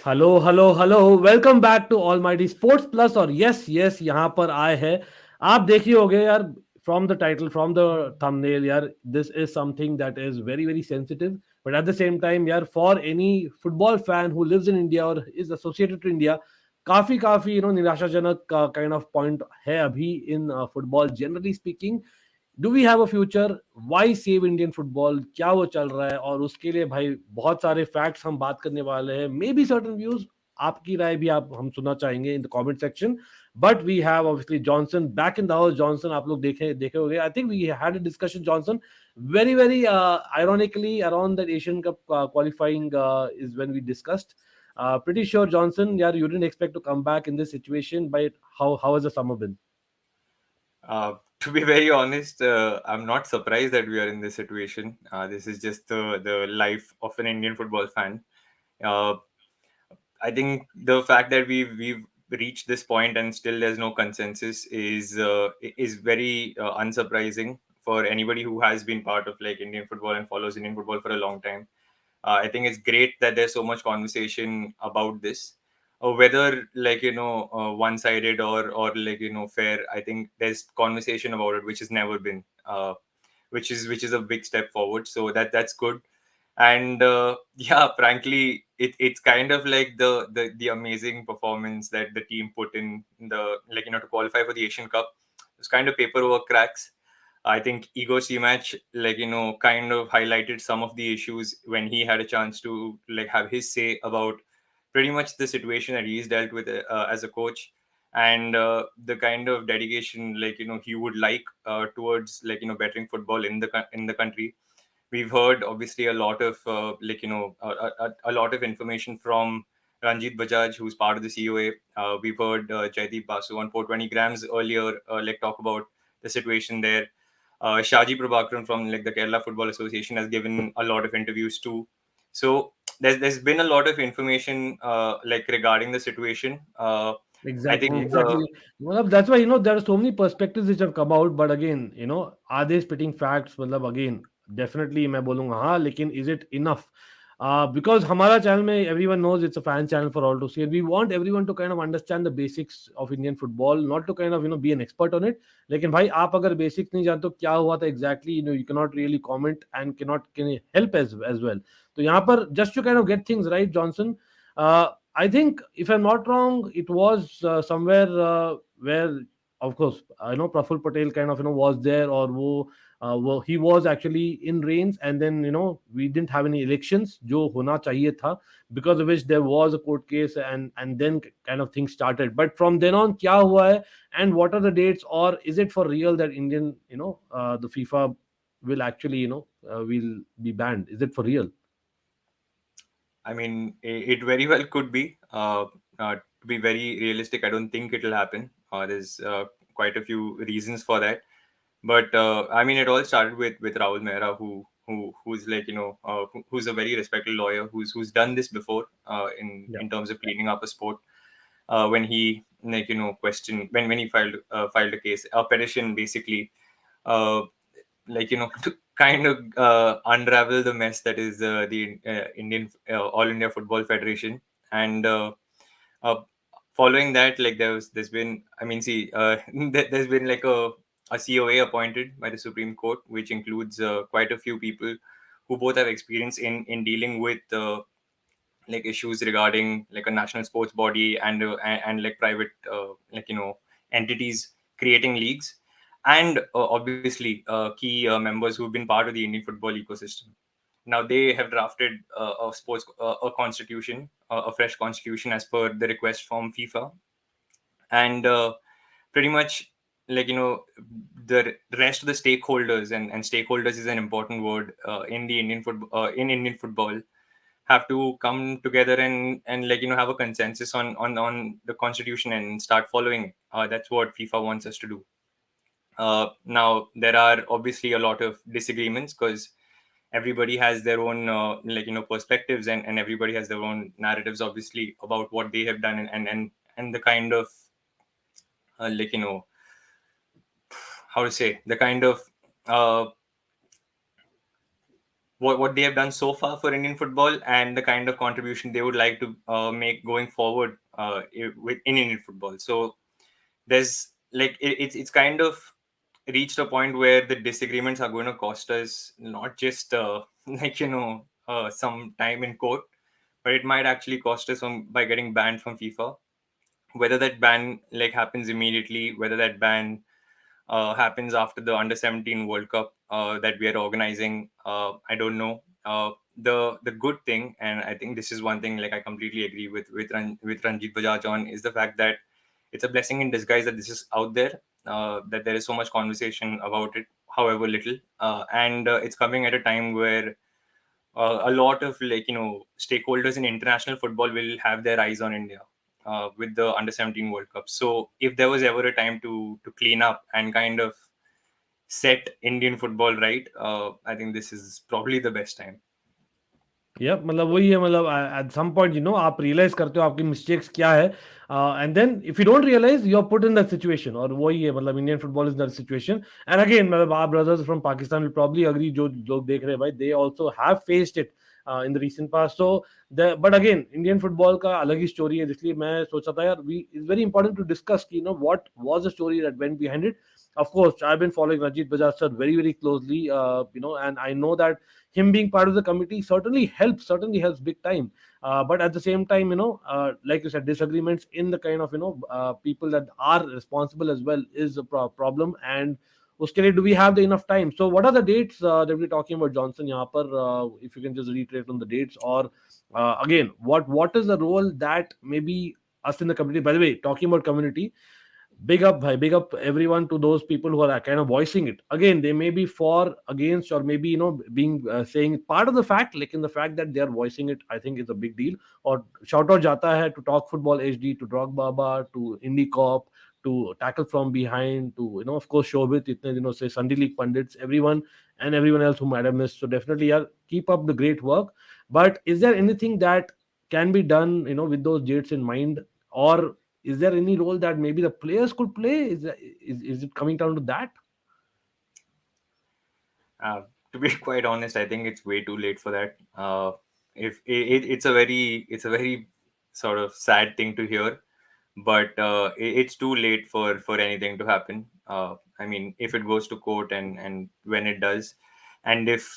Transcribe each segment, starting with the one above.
Hello welcome back to Almighty Sports Plus और yes yes यहाँ पर आए हैं। आप देखिए होगे यार, from the title, from the thumbnail यार, this is something that is very very sensitive, but at the same time यार, for any football fan who lives in India और इज एसोसिएटेड टू इंडिया, काफी काफी निराशाजनक का kind of point है अभी in football generally speaking. Do we have a future? Y save Indian football? क्या वो चल रहा है? और उसके लिए भाई बहुत सारे फैक्ट्स हम बात करने वाले हैं, मे बी सर्टन व्यूज, आपकी राय भी आप हम सुनना चाहेंगे in the comment section. But we have obviously Johnson back in the house. Johnson, आप लोग देखे होंगे, I think we had a discussion Johnson very very ironically around that Asian Cup qualifying is when we discussed. Pretty sure Johnson, yeah, you didn't expect to come back in this situation, but how has the summer been? To be very honest, I'm not surprised that we are in this situation. This is just the life of an Indian football fan. Uh, I think the fact that we've reached this point and still there's no consensus is very unsurprising for anybody who has been part of like Indian football and follows Indian football for a long time. I think it's great that there's so much conversation about this, whether like one-sided or like fair. I think there's conversation about it, which has never been, which is a big step forward. So that's good. And yeah, frankly, it's kind of like the amazing performance that the team put in the like to qualify for the Asian Cup. It's kind of paperwork cracks. I think Igor Match like kind of highlighted some of the issues when he had a chance to like have his say about pretty much the situation that he's dealt with as a coach, and the kind of dedication like he would like towards like bettering football in in the country. We've heard obviously a lot of a lot of information from Ranjit Bajaj, who's part of the COA. We've heard Jaideep Basu on 420 grams earlier, like talk about the situation there. Shaji Prabhakaran from like the Kerala Football Association has given a lot of interviews too. So there's been a lot of information like regarding the situation. I Exactly, think exactly. Well, that's why there are so many perspectives which have come out. But again, are they spitting facts? मतलब again, definitely मैं बोलूँगा हाँ, लेकिन is it enough? Because हमारा channel में everyone knows it's a fan channel for all to see. We want everyone to kind of understand the basics of Indian football, not to kind of be an expert on it. लेकिन भाई आप अगर basics नहीं जानते हो क्या हुआ था exactly, you cannot really comment and cannot can help as well. तो यहाँ पर just to kind of get things right, Johnson. I think, if I'm not wrong, it was somewhere where, of course, I know Praful Patel kind of was there, or he was actually in reigns, and then we didn't have any elections, जो होना चाहिए था, because of which there was a court case, and then kind of things started. But from then on, क्या हुआ है, and what are the dates, or is it for real that Indian, the FIFA will actually, will be banned? Is it for real? I mean, it very well could be. To be very realistic, I don't think it'll happen. There's quite a few reasons for that. But I mean, it all started with Rahul Mehra, who's like who's a very respected lawyer who's done this before Yeah. in terms of cleaning up a sport. When he like questioned when he filed a case, a petition basically. Uh, like to kind of unravel the mess that is the Indian All India Football Federation, and uh, following that, like there's been, I mean, see, there's been like a COA appointed by the Supreme Court, which includes quite a few people who both have experience in dealing with like issues regarding like a national sports body and like private entities creating leagues, and obviously key members who've been part of the Indian football ecosystem. Now they have drafted a constitution, a fresh constitution as per the request from FIFA, and pretty much like the rest of the stakeholders, and stakeholders is an important word in the in Indian football, have to come together and like have a consensus on the constitution and start following it. That's what FIFA wants us to do. Now there are obviously a lot of disagreements because everybody has their own like perspectives, and everybody has their own narratives obviously about what they have done, and the kind of like how to say, the kind of uh, what they have done so far for Indian football and the kind of contribution they would like to make going forward with in Indian football. So there's like it's kind of reached a point where the disagreements are going to cost us not just like some time in court, but it might actually cost us by getting banned from FIFA. Whether that ban like happens immediately, whether that ban happens after the under 17 World Cup that we are organizing. I don't know. The good thing, and I think this is one thing like I completely agree with Ranjit Bajaj on, is the fact that it's a blessing in disguise that this is out there. That there is so much conversation about it, however little, and it's coming at a time where a lot of stakeholders in international football will have their eyes on India with the under 17 World Cup. So if there was ever a time to clean up and kind of set Indian football right, I think this is probably the best time. Yep, मतलब वही है, मतलब at some point आप realise करते हो आपकी mistakes क्या है, and then if you don't realise you are put in that situation, और वही है मतलब Indian football is that situation. And again मतलब our brothers from Pakistan will probably agree, जो लोग देख रहे हैं भाई, they also have faced it in the recent past. So but again Indian football का अलग ही स्टोरी है, इसलिए मैं सोचा था यार we is very important to discuss कि what was the story that went behind it. Of course, I've been following Ranjit Bajaj sir very very closely, and I know that him being part of the committee certainly helps big time. But at the same time, like you said, disagreements in the kind of people that are responsible as well is a problem. And uske liye, do we have the enough time? So what are the dates that we're talking about, Johnson, yahan par, if you can just reiterate on the dates, or again, what is the role that maybe us in the community, by the way, talking about community, big up bhai, big up everyone to those people who are kind of voicing it. Again, they may be for, against, or maybe being saying part of the fact, like in the fact that they are voicing it, I think is a big deal. Or shout out jata hai to Talk Football HD, to Drog Baba, to Indie Cop, to Tackle From Behind, to of course Shobit, itne dinon se Sunday League pundits, everyone and everyone else who might have missed. So definitely, yeah, keep up the great work. But is there anything that can be done with those dates in mind, or is there any role that maybe the players could play? Is it coming down to that? To be quite honest, I think it's way too late for that. If it's a very sort of sad thing to hear, but it's too late for anything to happen. I mean, if it goes to court, and when it does, and if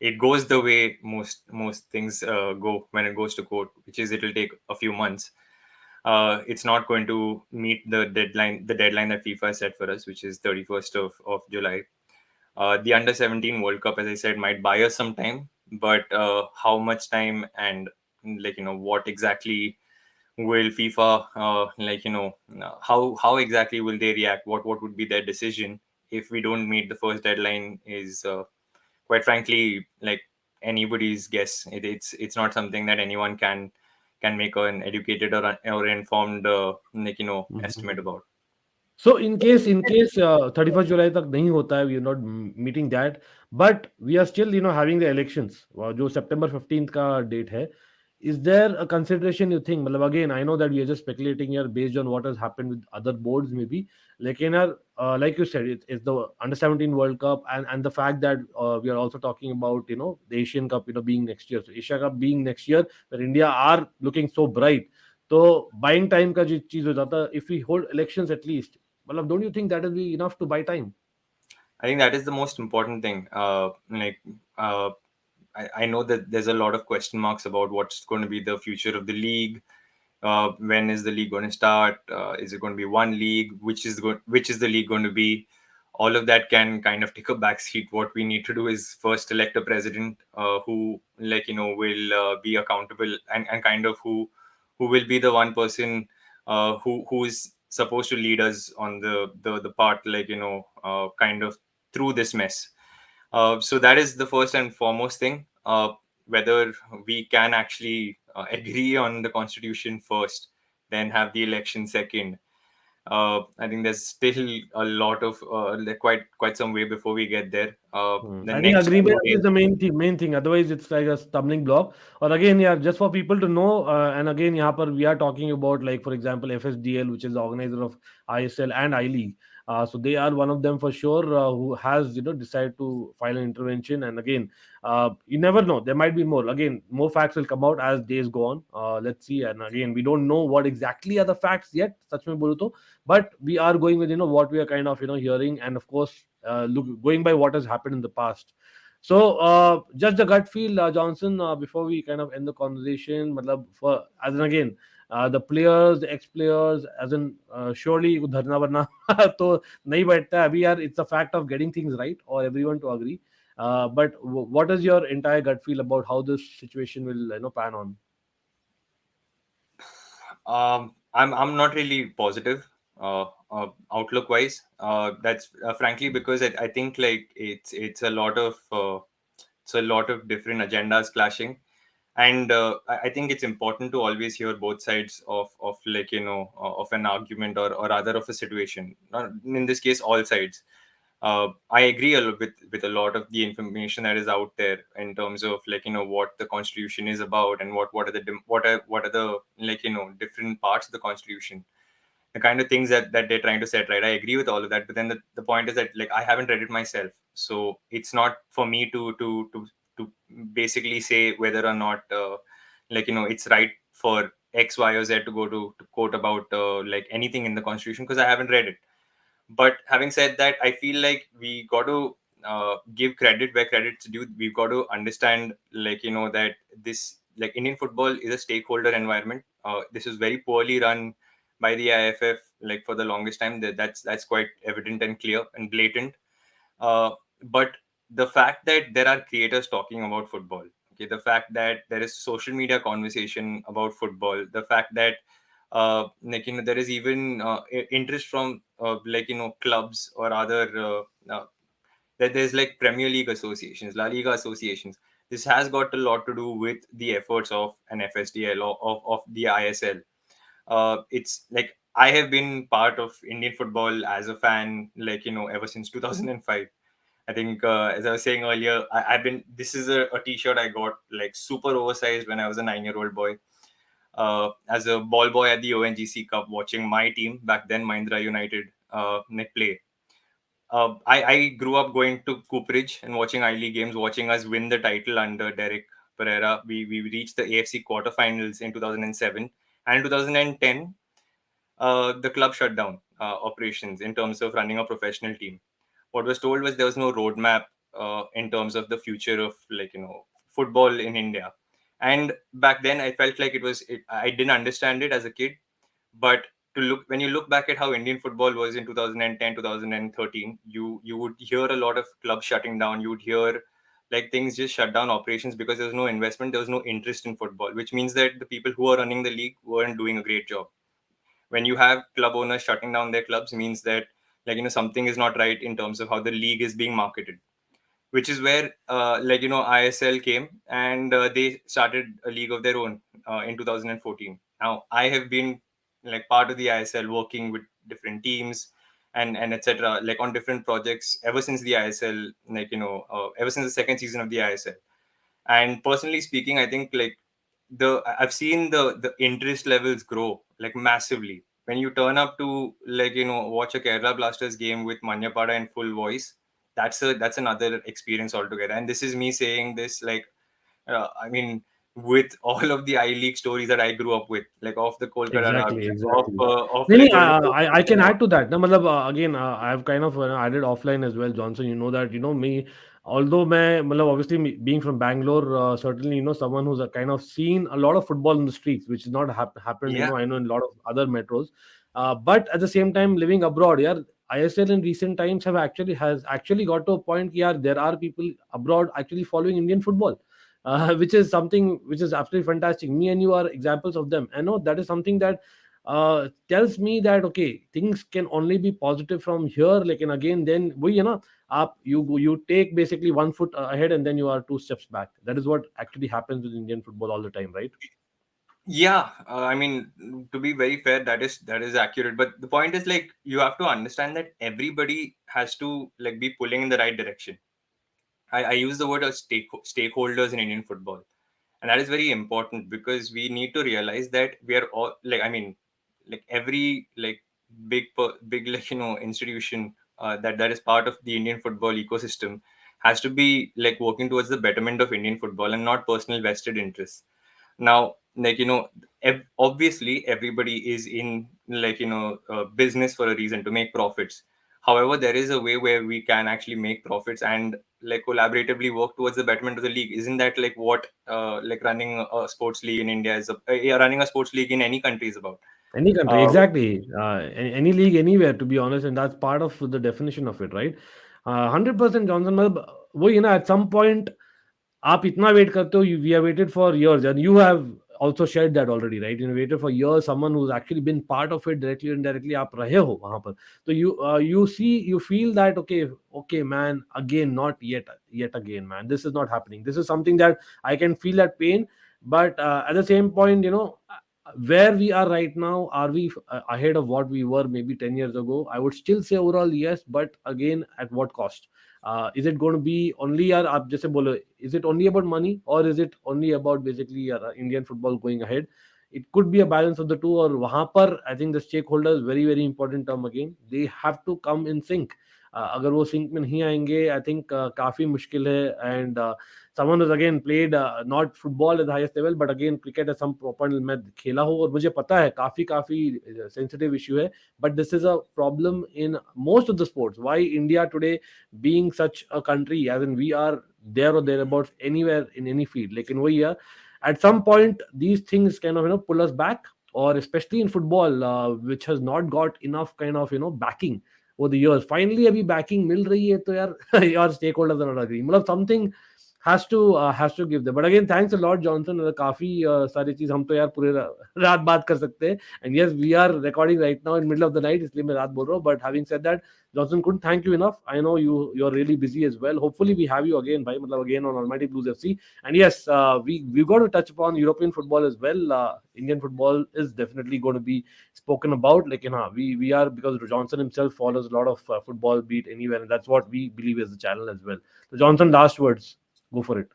it goes the way most things go when it goes to court, which is it'll take a few months. It's not going to meet the deadline that FIFA has set for us, which is 31st of July. The under 17 World Cup, as I said, might buy us some time, but how much time, and what exactly will FIFA how exactly will they react? What would be their decision if we don't meet the first deadline? Is quite frankly like anybody's guess. It's not something that anyone can make an educated or informed estimate about. So in case 31st July तक नहीं होता है, we are not meeting that, but we are still having the elections, जो September 15th का date है. Is there a consideration you think, मतलब again I know that we are just speculating here based on what has happened with other boards maybe, लेकिन यार like you said, it's the under 17 World Cup, and the fact that we are also talking about the Asian Cup being next year, so Asia Cup being next year, where India are looking so bright. तो buying time का जो चीज हो जाता है, if we hold elections at least, मतलब don't you think that will be enough to buy time? I think that is the most important thing. Uh, I know that there's a lot of question marks about what's going to be the future of the league. When is the league going to start? Is it going to be one league? Which is the league going to be? All of that can kind of take a backseat. What we need to do is first elect a president who, will be accountable, and kind of who will be the one person who is supposed to lead us on the part, kind of through this mess. So that is the first and foremost thing. Whether we can actually agree on the constitution first, then have the election second. I think there's still a lot of quite some way before we get there. The I think next few agreement is days. the main thing. Otherwise, it's like a stumbling block. Or again, yeah, just for people to know, and again, यहाँ पर we are talking about, like for example, FSDL, which is the organizer of ISL and I League. So they are one of them for sure, who has decided to file an intervention. And again, you never know, there might be more. Again, more facts will come out as days go on. Let's see. And again, we don't know what exactly are the facts yet, sach mein bolu to, but we are going with what we are kind of hearing, and of course, look, going by what has happened in the past. So, just the gut feel, Johnson, before we kind of end the conversation, matlab, for as in again, the players, the ex-players, as in surely dharna varna तो नहीं बैठता है अभी यार. It's a fact of getting things right or everyone to agree. But what is your entire gut feel about how this situation will pan on? I'm not really positive outlook wise. That's frankly because I think like it's a lot of it's a lot of different agendas clashing, and I think it's important to always hear both sides of like of an argument or rather of a situation. Not, in this case, all sides. I agree with a lot of the information that is out there in terms of like what the constitution is about and what are the what are the like different parts of the constitution, the kind of things that they're trying to set right. I agree with all of that, but then the point is that like I haven't read it myself, so it's not for me to basically say whether or not like it's right for X, Y, or Z to go to quote about like anything in the constitution because I haven't read it. But having said that, I feel like we got to give credit where credit's due. We've got to understand like that this like Indian football is a stakeholder environment. This is very poorly run by the IFF like for the longest time. That's quite evident and clear and blatant. uh, but the fact that there are creators talking about football, okay, the fact that there is social media conversation about football, the fact that like there is even interest from like clubs or other that there's like Premier League associations, La Liga associations. This has got a lot to do with the efforts of an FSDL or of the ISL. It's like I have been part of Indian football as a fan, like ever since 2005. I think, as I was saying earlier, I've been. This is a T-shirt I got like super oversized when I was a 9-year-old boy. As a ball boy at the ONGC Cup, watching my team back then, Mahindra United, play. I grew up going to Cooperage and watching I League games, watching us win the title under Derek Pereira. We reached the AFC quarterfinals in 2007, and in 2010 the club shut down operations in terms of running a professional team. What was told was there was no roadmap in terms of the future of like football in India. And back then, I felt like I didn't understand it as a kid, but to look when you look back at how Indian football was in 2010, 2013, you would hear a lot of clubs shutting down. You would hear like things just shut down operations because there was no investment, there was no interest in football, which means that the people who are running the league weren't doing a great job. When you have club owners shutting down their clubs means that like something is not right in terms of how the league is being marketed, which is where like ISL came and they started a league of their own in 2014. Now I have been like part of the ISL working with different teams and etc like on different projects ever since the ISL, like ever since the second season of the ISL. And personally speaking, I think like I've seen the interest levels grow like massively when you turn up to like watch a Kerala Blasters game with Manyapada in full voice. That's another experience altogether. And this is me saying this like I mean with all of the I League stories that I grew up with, like of the Kolkata Exactly, Derby, of exactly. of नहीं like नहीं, going to I can add to that. ना मतलब again, I've kind of added offline as well, Johnson. You know that me. Although मैं मतलब obviously being from Bangalore, certainly someone who's kind of seen a lot of football in the streets, which is not happened. yeah. I know in a lot of other metros. But at the same time, living abroad, yeah, ISL in recent times has actually got to a point. Yeah, there are people abroad actually following Indian football. Which is something which is absolutely fantastic. Me and you are examples of them. I know that is something that tells me that okay, things can only be positive from here. Like, and again, then we up you take basically one foot ahead and then you are two steps back. That is what actually happens with Indian football all the time, right? Yeah, I mean, to be very fair, that is accurate. But the point is, like, you have to understand that everybody has to like be pulling in the right direction. I use the word as stakeholders in Indian football, and that is very important because we need to realize that we are all like, I mean, like every like big like institution that is part of the Indian football ecosystem has to be like working towards the betterment of Indian football and not personal vested interests. Now, like obviously everybody is in like business for a reason to make profits. However, there is a way where we can actually make profits and like collaboratively work towards the betterment of the league. Isn't that like what like running a sports league in India is running a sports league in any country is about? Any country, uh, exactly. Any league, anywhere, to be honest, and that's part of the definition of it, right? 100% Johnson. मतलब वही है ना, at some point आप इतना wait करते हो, we have waited for years, and you have also shared that already, right? You waited for years, someone who's actually been part of it directly or indirectly, आप रहे हो वहां पर, तो you see, you feel that okay man, again, not yet again, man, this is not happening, this is something that I can feel that pain. But at the same point, where we are right now, are we ahead of what we were maybe 10 years ago? I would still say overall yes, but again, at what cost? Is it going to be only यार आप जैसे बोलो, is it only about money, or is it only about basically Indian football going ahead? It could be a balance of the two, और वहां पर I think the stakeholders, very very important term again, they have to come in sync. अगर वो sync में नहीं आएंगे, I think काफी मुश्किल है. And someone who's again played not football at the highest level, but again cricket at some point मैं खेला हूँ, और मुझे पता है काफी काफी sensitive issue है. But this is a problem in most of the sports. Why India today being such a country, as in we are there or thereabouts anywhere in any field, like in वही है, at some point these things kind of pull us back, or especially in football, which has not got enough kind of backing over the years. Finally अभी backing मिल रही है, तो यार your stakeholders are not agreeing, मतलब something has to give them. But again, thanks a lot Johnson. काफी सारी चीज हम तो यार पूरे रात बात कर सकते हैं. And yes, we are recording right now in middle of the night, इसलिए मैं रात बोल रहा हूँ. But having said that, Johnson, couldn't thank you enough. I know you're really busy as well. Hopefully we have you again, bhai, मतलब again on Almighty Blues FC. And yes, we got to touch upon European football as well. Indian football is definitely going to be spoken about. Like we are, because Johnson himself follows a lot of football, beat anywhere, and that's what we believe is the channel as well. So Johnson, last words. Go for it.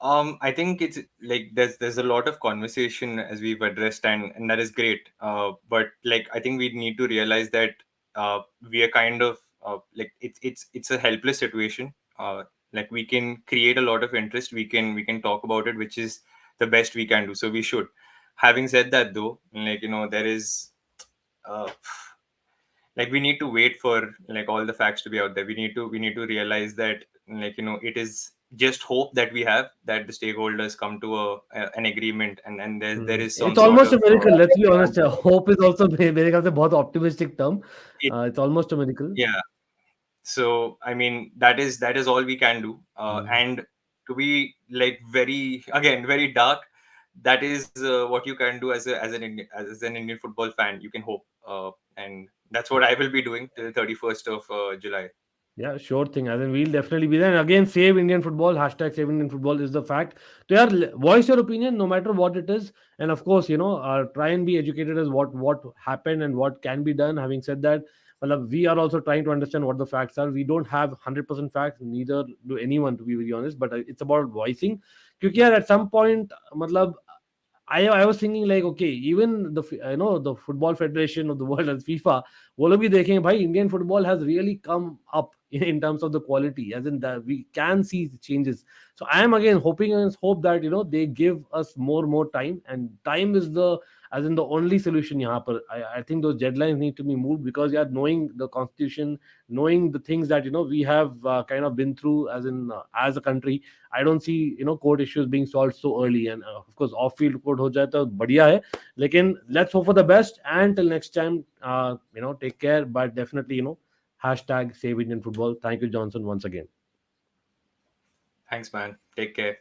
I think it's like there's a lot of conversation as we've addressed, and that is great. But like I think we need to realize that we are kind of like it's a helpless situation. Like we can create a lot of interest. We can talk about it, which is the best we can do. So we should. Having said that, though, like there is. Uh, like we need to wait for like all the facts to be out there. We need to realize that like it is just hope that we have that the stakeholders come to an agreement, and there is some It's sort almost of a miracle. Let's be honest. Hope is also मेरे ख्याल से बहुत optimistic term. it, It's almost a miracle. yeah. So I mean that is all we can do, Hmm. and to be like very again very dark, that is what you can do as an Indian football fan. You can hope, and that's what I will be doing till 31st of July. Yeah, sure thing. I think we'll definitely be there. And again, save Indian football. Hashtag save Indian football is the fact. So yeah, voice your opinion no matter what it is. And of course, try and be educated as what happened and what can be done. Having said that, well, we are also trying to understand what the facts are. We don't have 100% facts, neither do anyone, to be very honest. But it's about voicing. Because yeah, at some point, matlab, I was thinking like, okay, even the football federation of the world as FIFA, वो लोग भी देखेंगे भाई, Indian football has really come up in terms of the quality, as in that we can see the changes. So I am again hoping and hope that they give us more time, and time is the, as in the only solution यहाँ पर. I think those deadlines need to be moved, because yeah, knowing the constitution, knowing the things that we have kind of been through as in as a country, I don't see court issues being solved so early. And of course off field court हो जाए तो बढ़िया है. लेकिन let's hope for the best, and till next time, take care. But definitely, hashtag save Indian football. Thank you, Johnson, once again. Thanks, man. Take care.